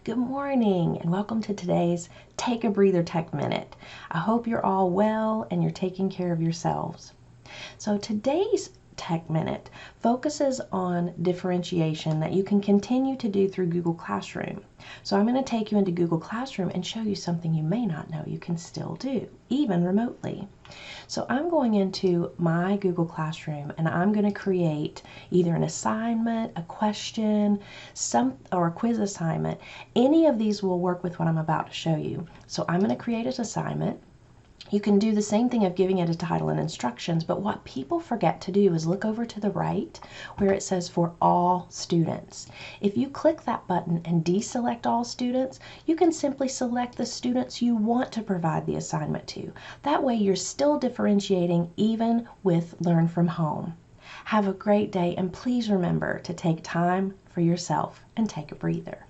Good morning and welcome to today's Take a Breather Tech Minute. I hope you're all well and you're taking care of yourselves. So today's Tech Minute focuses on differentiation that you can continue to do through Google Classroom. So I'm going to take you into Google Classroom and show you something you may not know you can still do, even remotely. So I'm going into my Google Classroom and I'm going to create either an assignment, a question, or a quiz assignment. Any of these will work with what I'm about to show you. So I'm going to create an assignment. You can do the same thing of giving it a title and instructions, but what people forget to do is look over to the right where it says for all students. If you click that button and deselect all students, you can simply select the students you want to provide the assignment to. That way you're still differentiating even with Learn from Home. Have a great day and please remember to take time for yourself and take a breather.